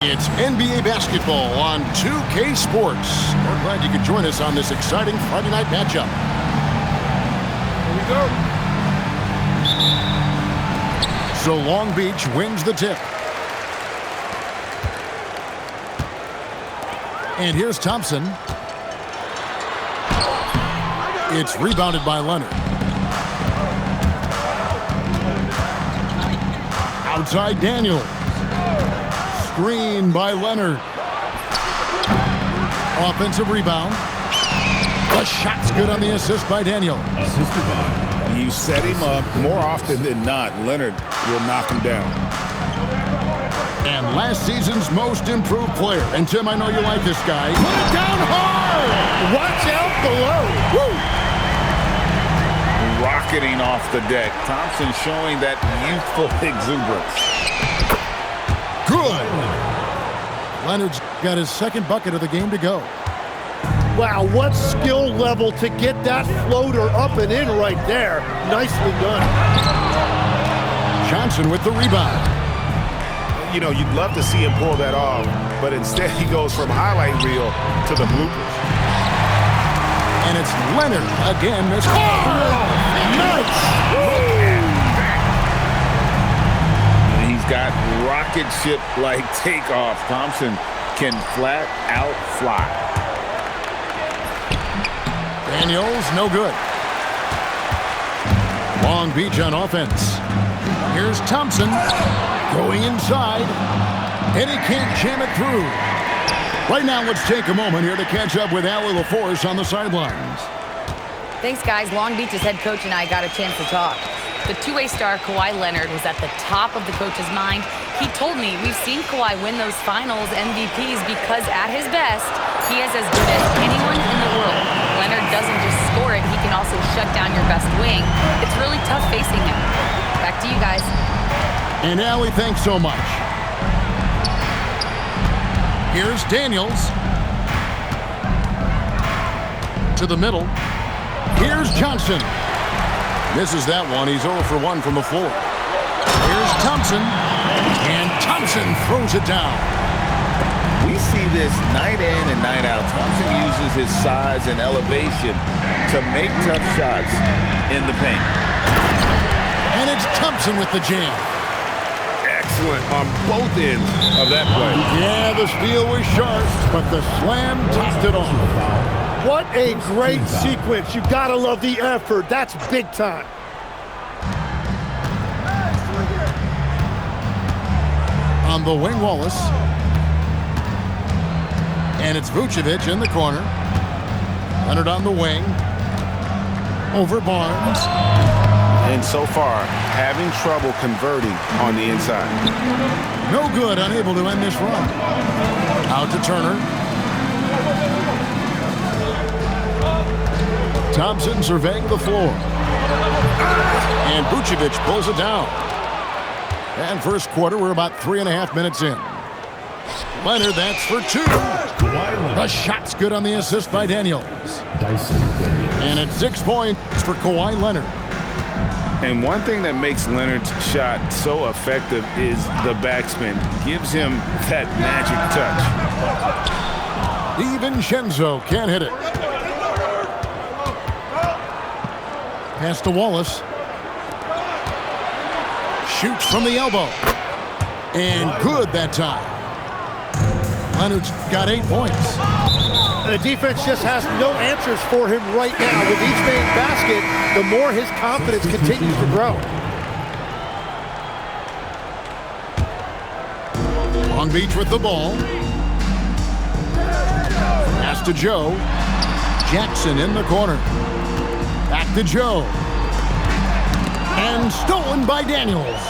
It's NBA basketball on 2K Sports. We're glad you could join us on this exciting Friday night matchup. Here we go. So Long Beach wins the tip. And here's Thompson. It's rebounded by Leonard. Outside Daniels. Screen by Leonard. Offensive rebound. The shot's good on the assist by Daniel. You set him up more often than not. Leonard will knock him down. And last season's most improved player. And Tim, I know you like this guy. Put it down hard! Watch out below. Woo! Rocketing off the deck. Thompson showing that youthful exuberance. Good. Leonard's got his second bucket of the game to go. Wow, what skill level to get that floater up and in right there. Nicely done. Johnson with the rebound. You know, you'd love to see him pull that off, but instead he goes from highlight reel to the bloopers. And it's Leonard again. Nice. Got rocket ship-like takeoff. Thompson can flat out fly. Daniels, no good. Long Beach on offense. Here's Thompson going inside, and he can't jam it through. Right now, let's take a moment here to catch up with Allie LaForce on the sidelines. Thanks, guys. Long Beach's head coach and I got a chance to talk. The two-way star Kawhi Leonard was at the top of the coach's mind. He told me we've seen Kawhi win those finals MVPs because at his best, he is as good as anyone in the world. Leonard doesn't just score it, he can also shut down your best wing. It's really tough facing him. Back to you guys. And Allie, thanks so much. Here's Daniels. To the middle. Here's Johnson. Misses that one. He's 0 for 1 from the floor. Here's Thompson. And Thompson throws it down. We see this night in and night out. Thompson uses his size and elevation to make tough shots in the paint. And it's Thompson with the jam. Excellent on both ends of that play. Yeah, the steal was sharp, but the slam topped it off. What a great sequence. You gotta love the effort. That's big time. On the wing, Wallace. And it's Vucevic in the corner. Leonard on the wing. Over Barnes. And so far, having trouble converting on the inside. No good, unable to end this run. Out to Turner. Thompson surveying the floor. And Vucevic pulls it down. And first quarter, we're about 3.5 minutes in. Leonard, that's for 2. The shot's good on the assist by Daniels. And it's 6 points for Kawhi Leonard. And one thing that makes Leonard's shot so effective is the backspin. Gives him that magic touch. DiVincenzo can't hit it. Pass to Wallace. Shoots from the elbow. And good that time. Leonard's got 8 points. The defense just has no answers for him right now. With each main basket, the more his confidence continues to grow. Long Beach with the ball. Pass to Joe. Jackson in the corner. Back to Joe. And stolen by Daniels.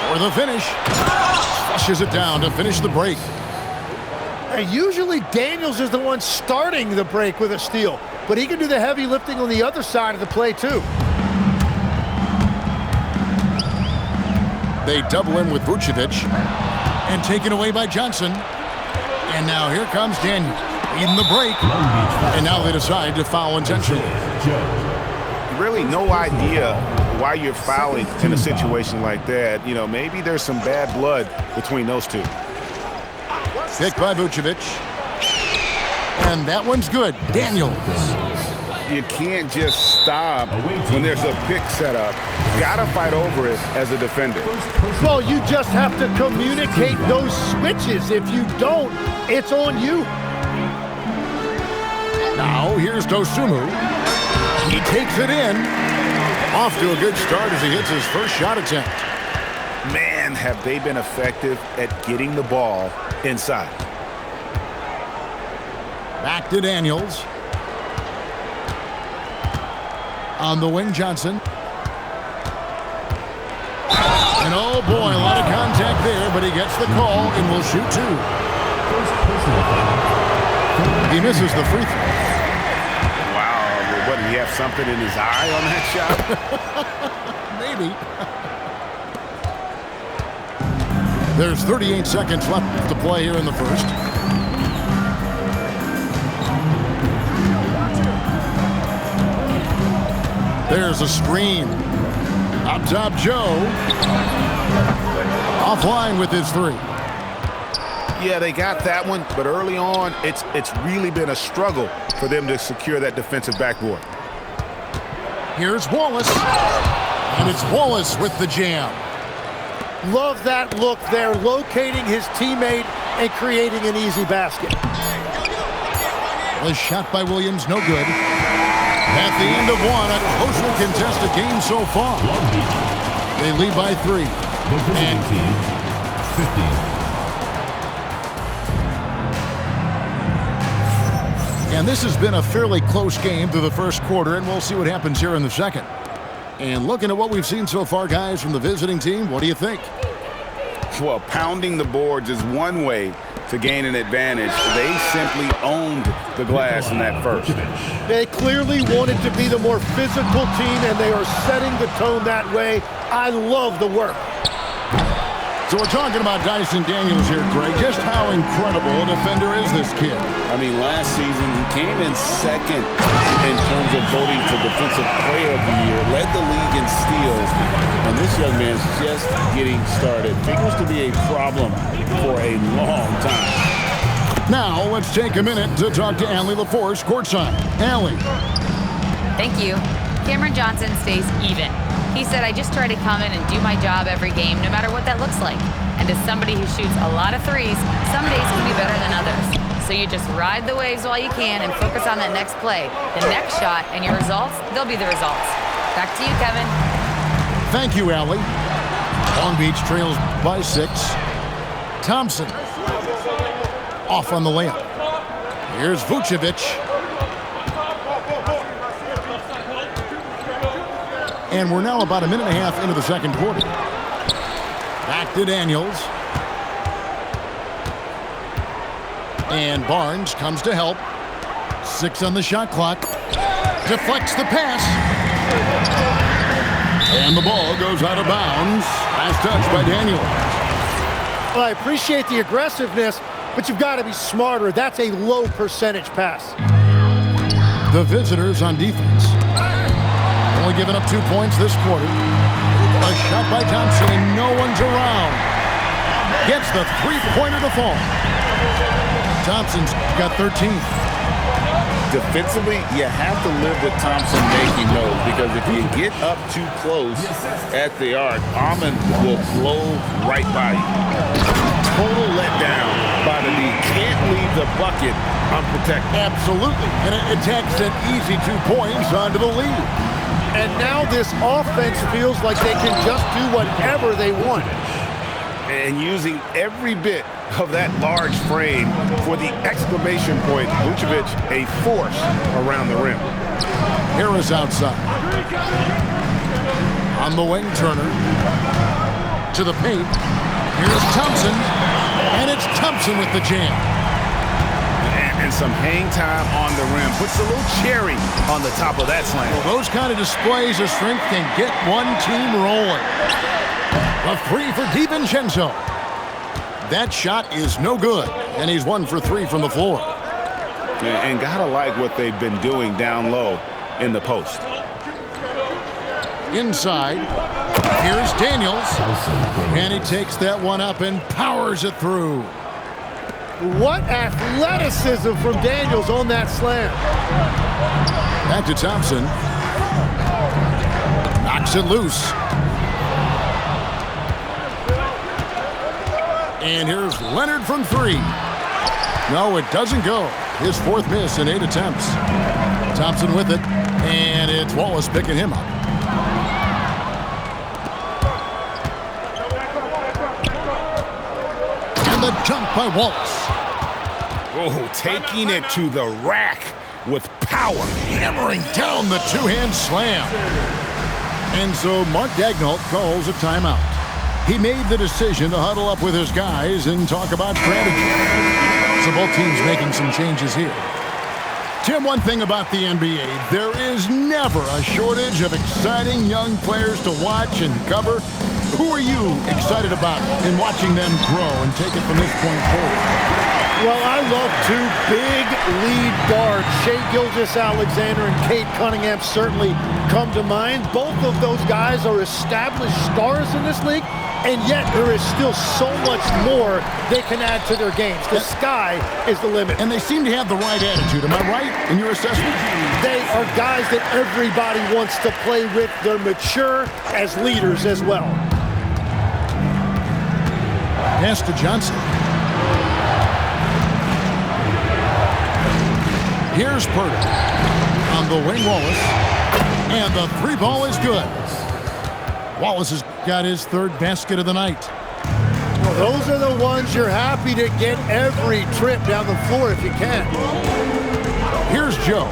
For the finish. Flushes it down to finish the break. And usually Daniels is the one starting the break with a steal, but he can do the heavy lifting on the other side of the play too. They double him with Vucevic and taken away by Johnson. And now here comes Daniel in the break. And now they decide to foul intentionally. Really no idea why you're fouling in a situation like that. You know, maybe there's some bad blood between those two. Picked by Vucevic. And that one's good. Daniels. You can't just stop when there's a pick set up. Gotta fight over it as a defender. Well, you just have to communicate those switches. If you don't, it's on you. Now here's Dosunmu. He takes it in. Off to a good start as he hits his first shot attempt. Man, have they been effective at getting the ball inside. Back to Daniels. On the wing, Johnson. And oh boy, a lot of contact there, but he gets the call and will shoot 2. He misses the free throw. Wow, what, did he have something in his eye on that shot? Maybe. There's 38 seconds left to play here in the first. There's a screen. Up top, Joe. Offline with his 3. Yeah, they got that one, but early on, it's really been a struggle for them to secure that defensive backboard. Here's Wallace. And it's Wallace with the jam. Love that look there, locating his teammate and creating an easy basket. The shot by Williams, no good. At the end of one, a closely contested game so far. They lead by 3. And 15. And this has been a fairly close game through the first quarter, and we'll see what happens here in the second. And looking at what we've seen so far, guys, from the visiting team, what do you think? Well, pounding the boards is one way to gain an advantage. They simply owned the glass in that first. They clearly wanted to be the more physical team, and they are setting the tone that way. I love the work. So we're talking about Dyson Daniels here, Greg. Just how incredible a defender is this kid? I mean, last season he came in second in terms of voting for Defensive Player of the Year, led the league in steals, and this young man's just getting started. Figures to be a problem for a long time. Now let's take a minute to talk to Allie LaForce courtside. Allie. Thank you. Cameron Johnson stays even. He said, I just try to come in and do my job every game, no matter what that looks like. And as somebody who shoots a lot of threes, some days can be better than others. So you just ride the waves while you can and focus on that next play. The next shot and your results, they'll be the results. Back to you, Kevin. Thank you, Allie. Long Beach trails by 6. Thompson off on the layup. Here's Vucevic. And we're now about a minute and a half into the second quarter. Back to Daniels. And Barnes comes to help. 6 on the shot clock. Deflects the pass. And the ball goes out of bounds. Last touch by Daniels. Well, I appreciate the aggressiveness, but you've got to be smarter. That's a low percentage pass. The visitors on defense. Only giving up 2 points this quarter. A shot by Thompson and no one's around. Gets the three-pointer to fall. Thompson's got 13. Defensively, you have to live with Thompson making those, because if you get up too close at the arc, Amon will blow right by you. Total letdown by the lead. Can't leave the bucket unprotected. Absolutely. And it takes an easy 2 points onto the lead. And now this offense feels like they can just do whatever they want. And using every bit of that large frame for the exclamation point. Vucevic, a force around the rim. Harris outside. On the wing, Turner. To the paint. Here's Thompson. And it's Thompson with the jam. And some hang time on the rim. Puts a little cherry on the top of that slam. Well, those kind of displays of strength can get one team rolling. A 3 for DiVincenzo. That shot is no good, and he's 1 for 3 from the floor. And gotta like what they've been doing down low in the post. Inside, here's Daniels, and he takes that one up and powers it through. What athleticism from Daniels on that slam. Back to Thompson. Knocks it loose. And here's Leonard from 3. No, it doesn't go. His 4th miss in 8 attempts. Thompson with it, and it's Wallace picking him up. And the jump by Wallace. Oh, taking it to the rack with power. Hammering down the 2-hand slam. And so Mark Daigneault calls a timeout. He made the decision to huddle up with his guys and talk about strategy. So both teams making some changes here. Tim, one thing about the NBA, there is never a shortage of exciting young players to watch and cover. Who are you excited about in watching them grow and take it from this point forward? Well, I love 2 big lead guards. Shai Gilgeous-Alexander and Cade Cunningham certainly come to mind. Both of those guys are established stars in this league, and yet there is still so much more they can add to their games. The sky is the limit. And they seem to have the right attitude. Am I right in your assessment? They are guys that everybody wants to play with. They're mature as leaders as well. Pass to Johnson. Here's Purdy. On the wing, Wallace. And the 3 ball is good. Wallace has got his 3rd basket of the night. Well, those are the ones you're happy to get every trip down the floor if you can. Here's Joe.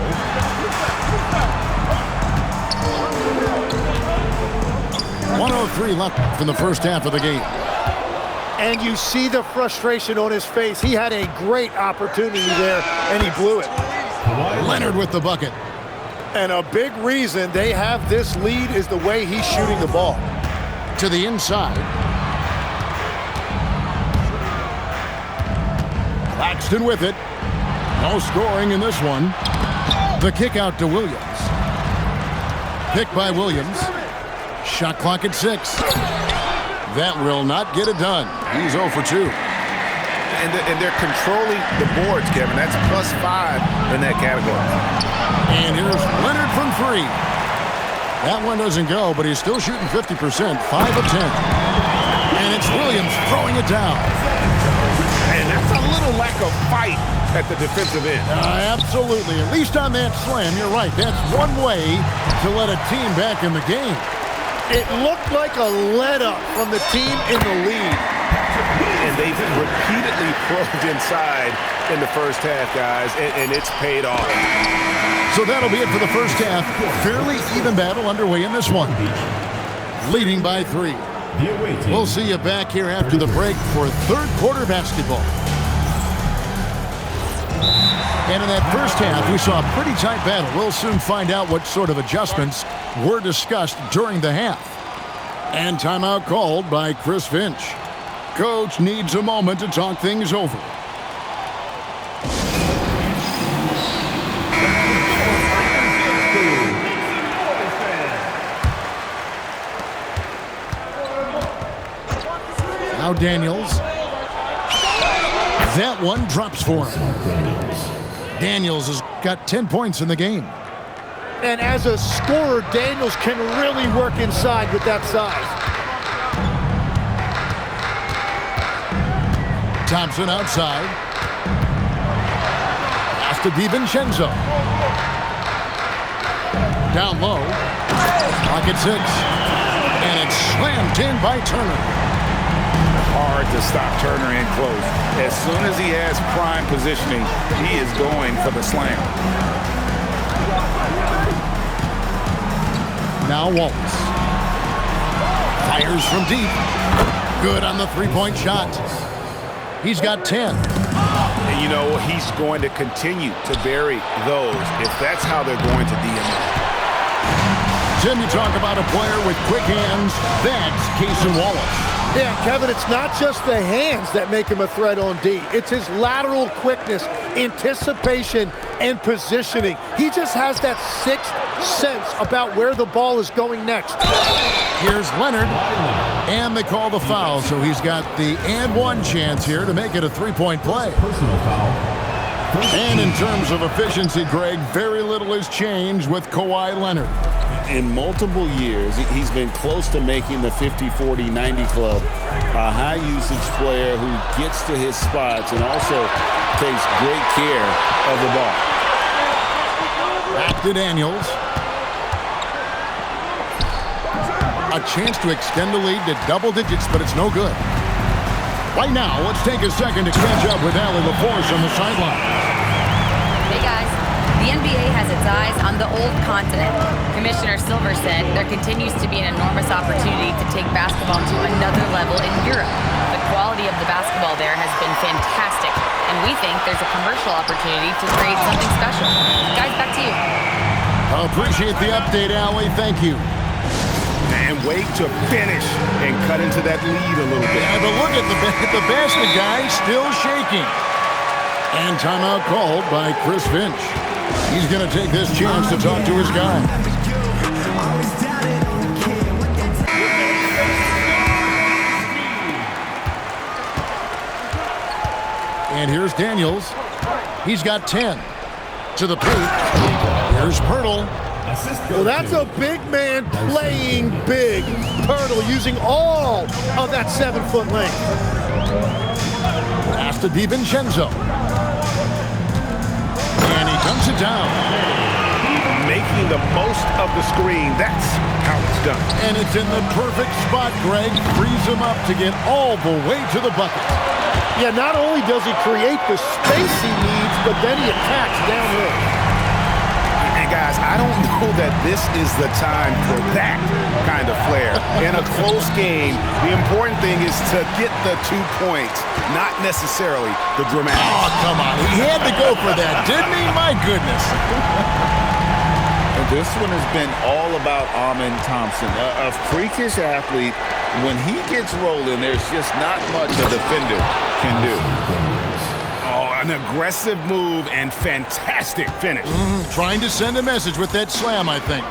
.103 left in the first half of the game. And you see the frustration on his face. He had a great opportunity there, and he blew it. Leonard with the bucket. And a big reason they have this lead is the way he's shooting the ball. To the inside. Claxton with it. No scoring in this one. The kick out to Williams. Pick by Williams. Shot clock at 6. That will not get it done. He's 0 for 2. And they're controlling the boards, Kevin. That's +5 in that category. And here's Leonard from 3. That one doesn't go, but he's still shooting 50%, 5 of 10. And it's Williams throwing it down. And that's a little lack of fight at the defensive end. Absolutely. At least on that slam, you're right. That's one way to let a team back in the game. It looked like a let-up from the team in the lead. And they've repeatedly probed inside in the first half, guys, and it's paid off. So that'll be it for the first half. Fairly even battle underway in this one. Leading by 3. We'll see you back here after the break for 3rd quarter basketball. And in that first half, we saw a pretty tight battle. We'll soon find out what sort of adjustments were discussed during the half. And timeout called by Chris Finch. Coach needs a moment to talk things over. Now Daniels. That one drops for him. Daniels has got 10 points in the game. And as a scorer, Daniels can really work inside with that size. Thompson outside. Pass to DiVincenzo. Down low. Pocket 6. And it's slammed in by Turner. Hard to stop Turner in close. As soon as he has prime positioning, he is going for the slam. Now Wallace. Fires from deep. Good on the three-point shot. He's got 10. And you know, he's going to continue to bury those if that's how they're going to DM it. Tim, you talk about a player with quick hands. That's Cason Wallace. Yeah, Kevin, it's not just the hands that make him a threat on D. It's his lateral quickness, anticipation, and positioning. He just has that sixth sense about where the ball is going next. Here's Leonard, and they call the foul, so he's got the and one chance here to make it a three-point play. Personal foul. And in terms of efficiency, Greg, very little has changed with Kawhi Leonard. In multiple years, he's been close to making the 50, 40, 90 club. A high-usage player who gets to his spots and also takes great care of the ball. Back to Daniels. A chance to extend the lead to double digits, but it's no good. Right now, let's take a second to catch up with Allie LaForce on the sideline. Hey guys, the NBA has its eyes on the old continent. Commissioner Silver said there continues to be an enormous opportunity to take basketball to another level in Europe. The quality of the basketball there has been fantastic, and we think there's a commercial opportunity to create something special. Guys, back to you. I appreciate the update, Allie. Thank you. And wait to finish and cut into that lead a little bit. Yeah, but look at the basket guy still shaking. And timeout called by Chris Finch. He's going to take this chance to talk to his guy. And here's Daniels. He's got 10. To the paint. Here's Pirtle. Well, that's a big man playing big. Pirtle using all of that 7-foot length. Pass to DiVincenzo. And he dumps it down. Making the most of the screen. That's how it's done. And it's in the perfect spot, Greg. Frees him up to get all the way to the bucket. Yeah, not only does he create the space he needs, but then he attacks downhill. And guys, I don't know that this is the time for that kind of flair. In a close game, the important thing is to get the 2 points, not necessarily the dramatic. Oh, come on. He had to go for that, didn't he? My goodness. And this one has been all about Amen Thompson, a freakish athlete. When he gets rolling, there's just not much a defender can do. Oh, an aggressive move and fantastic finish. Trying to send a message with that slam, I think.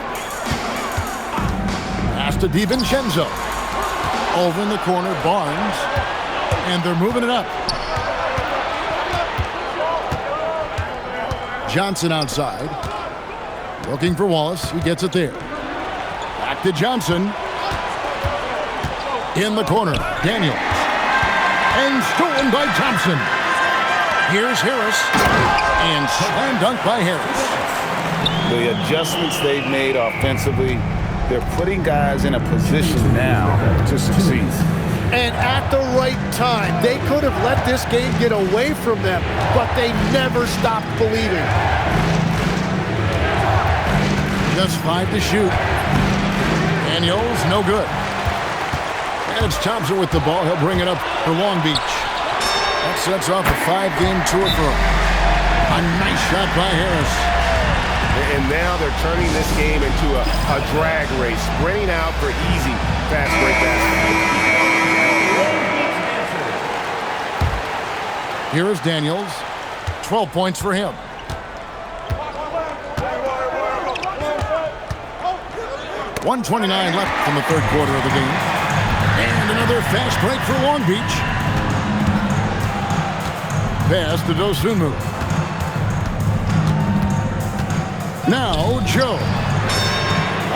Pass to DiVincenzo. Over in the corner, Barnes. And they're moving it up. Johnson outside. Looking for Wallace. He gets it there. Back to Johnson. In the corner, Daniels. And stolen by Thompson. Here's Harris. And slam dunk by Harris. The adjustments they've made offensively, they're putting guys in a position now to succeed. And at the right time, they could have let this game get away from them, but they never stopped believing. Just 5 to shoot. Daniels, no good. And it's Thompson with the ball. He'll bring it up for Long Beach. That sets off a 5-game tour for him. A nice shot by Harris. And now they're turning this game into a drag race, sprinting out for easy fast break basketball. Here is Daniels. 12 points for him. .129 left in the third quarter of the game. And another fast break for Long Beach. pass to Dosunmu. Now Joe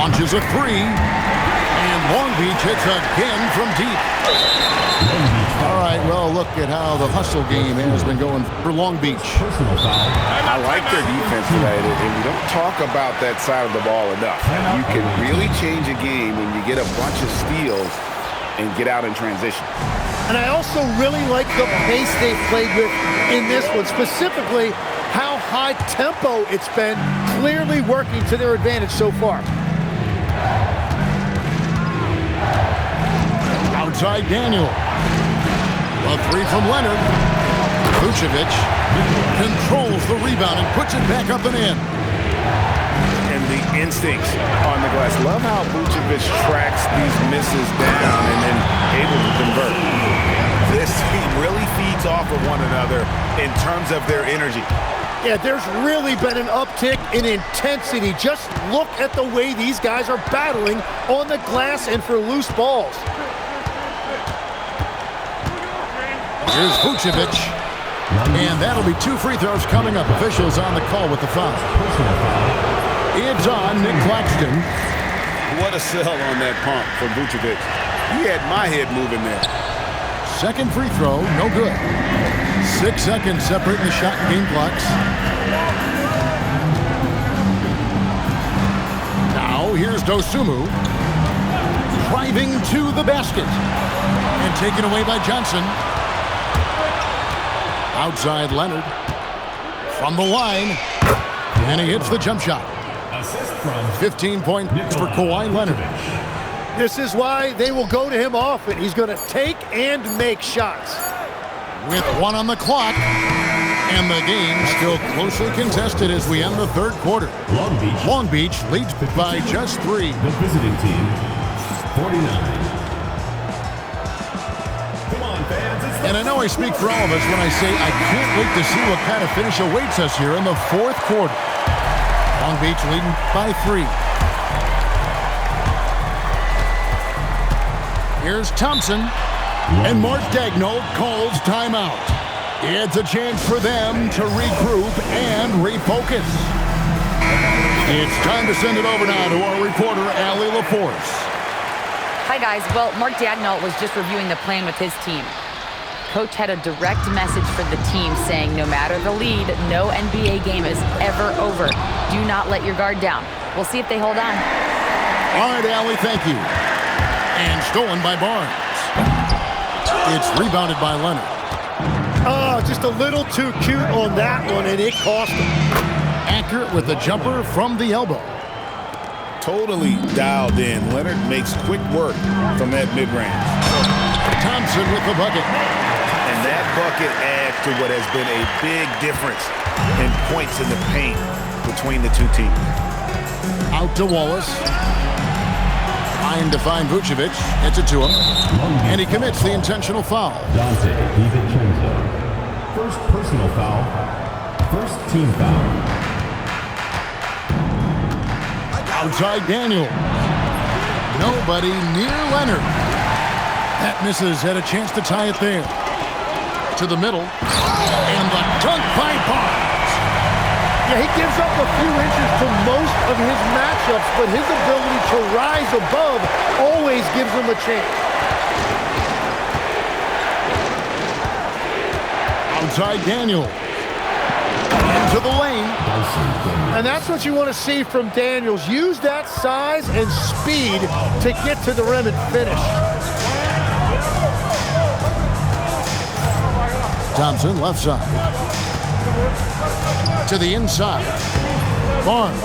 launches a three, and Long Beach hits again from deep. All right, well, look at how the hustle game has been going for Long Beach. I like their defense tonight, and we don't talk about that side of the ball enough. You can really change a game when you get a bunch of steals and get out in transition. And I also really like the pace they've played with in this one, specifically how high tempo it's been, clearly working to their advantage so far. Outside Daniel. A three from Leonard. Vucevic controls the rebound and puts it back up and in. And the instincts on the glass. Love how Vucevic tracks these misses down and then able to convert. This team really feeds off of one another in terms of their energy. Yeah, there's really been an uptick in intensity. Just look at the way these guys are battling on the glass and for loose balls. Here's Vucevic. And that'll be 2 free throws coming up. Officials on the call with the foul. It's on Nick Claxton. What a sell on that pump from Vucevic. He had my head moving there. Second free throw, no good. 6 seconds separating the shot and game clocks. Now here's Dosunmu. Driving to the basket. And taken away by Johnson. Outside Leonard. From the line. And he hits the jump shot. 15 points for Kawhi Leonard. This is why they will go to him often. He's going to take and make shots. With 1 on the clock. And the game still closely contested as we end the third quarter. Long Beach leads by just 3. The visiting team, 49. And I know I speak for all of us when I say I can't wait to see what kind of finish awaits us here in the fourth quarter. Long Beach leading by 3. Here's Thompson. And Mark Daigneault calls timeout. It's a chance for them to regroup and refocus. It's time to send it over now to our reporter, Allie LaForce. Hi, guys. Well, Mark Daigneault was just reviewing the plan with his team. Coach had a direct message for the team saying no matter the lead, no NBA game is ever over. Do not let your guard down. We'll see if they hold on. All right, Allie, thank you. And stolen by Barnes. It's rebounded by Leonard. Oh, just a little too cute on that one, and it cost him. Accurate with the jumper from the elbow. Totally dialed in. Leonard makes quick work from that mid-range. Thompson with the bucket. And that bucket adds to what has been a big difference in points in the paint between the two teams. Out to Wallace. Trying to find Vucevic. Hits it to him. And he commits the intentional foul. Dante DiVincenzo. First personal foul. First team foul. Outside Daniel. Nobody near Leonard. That misses. Had a chance to tie it there. To the middle. And the dunk by Barnes. Yeah, he gives up a few inches to most of his matchups, but his ability to rise above always gives him a chance. Outside Daniel. Into the lane. And that's what you want to see from Daniels. Use that size and speed to get to the rim and finish. Thompson, left side. To the inside. Barnes.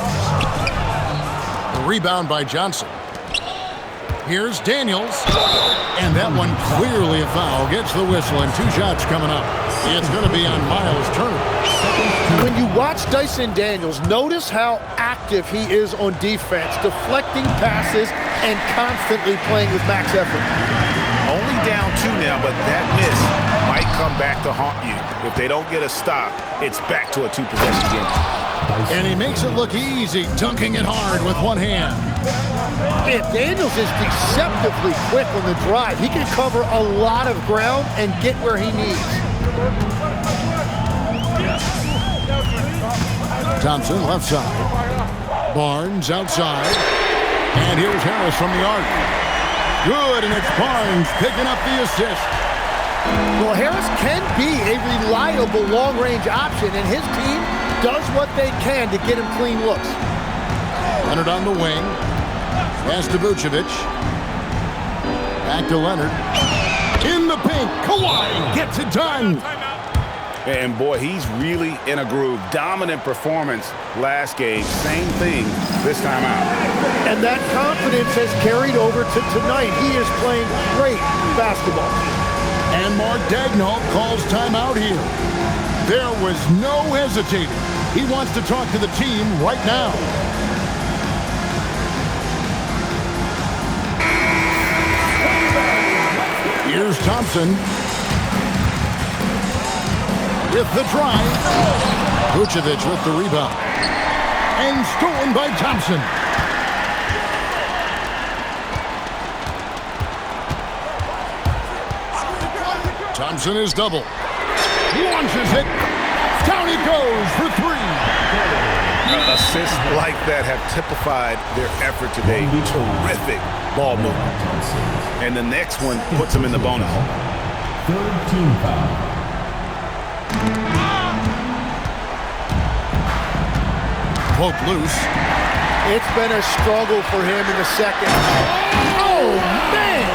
The rebound by Johnson. Here's Daniels. And that one clearly a foul. Gets the whistle and 2 shots coming up. It's going to be on Miles Turner. When you watch Dyson Daniels, notice how active he is on defense, deflecting passes and constantly playing with max effort. Only down 2 now, but that miss might come back to haunt you. If they don't get a stop, it's back to a 2-possession game. And he makes it look easy, dunking it hard with one hand. And Daniels is deceptively quick on the drive. He can cover a lot of ground and get where he needs. Thompson left side. Barnes outside. And here's Harris from the arc. Good, and it's Barnes picking up the assist. Well, Harris can be a reliable long-range option, and his team does what they can to get him clean looks. Leonard on the wing. Pass to Vucevic. Back to Leonard. In the paint. Kawhi gets it done. And boy, he's really in a groove. Dominant performance last game. Same thing this time out. And that confidence has carried over to tonight. He is playing great basketball. And Mark Daigneault calls timeout here. There was no hesitating. He wants to talk to the team right now. Here's Thompson. With the drive. Vucevic with the rebound. And stolen by Thompson. Thompson is double. Launches it. Down he goes for three. Assists like that have typified their effort today. Terrific ball movement. And the next one puts them in the bonus. Third team foul. Poke loose. It's been a struggle for him in the second. Oh, man!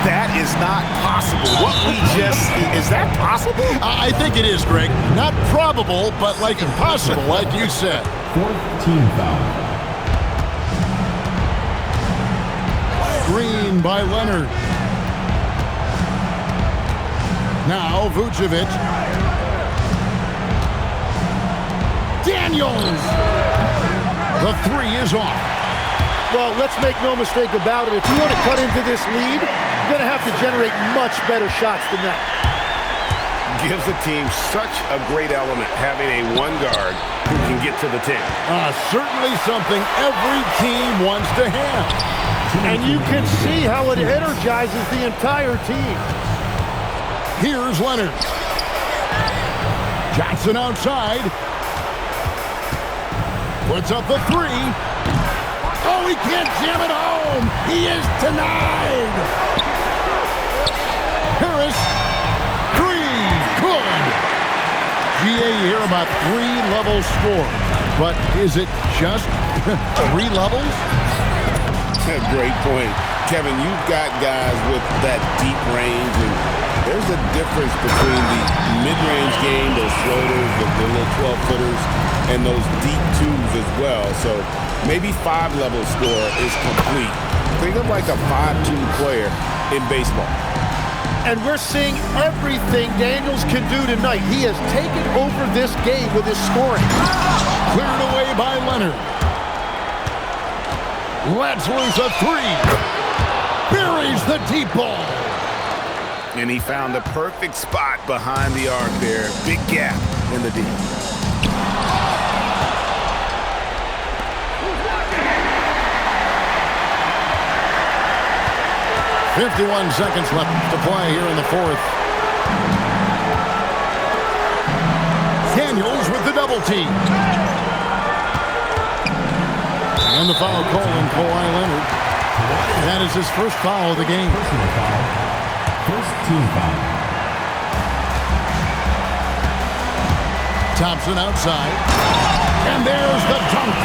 That is not possible. What we just see, is that possible? I think it is, Greg. Not probable, but like impossible, like you said. Fourth team foul. Screen by Leonard. Now Vucevic. Daniels. The three is off. Well, let's make no mistake about it. If you want to cut into this lead, you're going to have to generate much better shots than that. Gives the team such a great element having a one guard who can get to the 10. Certainly something every team wants to have. And you can see how it energizes the entire team. Here's Leonard. Johnson outside. Puts up the three. Oh, he can't jam it home. He is denied. Harris. Three. Good. GA, you hear about three-level score. But is it just 3 levels? Great point. Kevin, you've got guys with that deep range, and there's a difference between the mid-range game, those floaters, the little 12-footers, and those deep twos as well. So maybe 5-level score is complete. Think of like a 5-2 player in baseball. And we're seeing everything Daniels can do tonight. He has taken over this game with his scoring. Cleared away by Leonard. Lets loose a three. Buries the deep ball. And he found the perfect spot behind the arc there. Big gap in the deep. .51 seconds left to play here in the fourth. Daniels with the double team. And the foul call on Kawhi Leonard. That is his first foul of the game. Personal foul. First team foul. Thompson outside. And there's the dunk.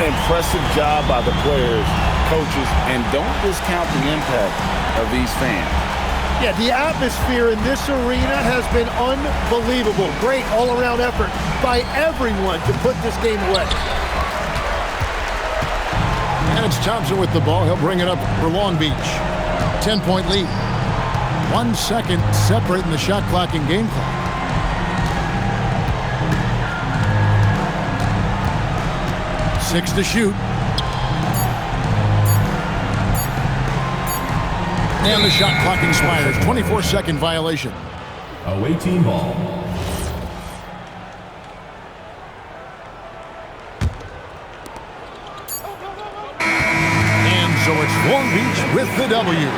Impressive job by the players, coaches, and don't discount the impact of these fans. Yeah, the atmosphere in this arena has been unbelievable. Great all-around effort by everyone to put this game away. And it's Thompson with the ball. He'll bring it up for Long Beach. 10-point lead. 1 second separating the shot clock and game clock. Six to shoot. And the shot clock expires. 24-second violation. Away team ball. And so it's Long Beach with the W.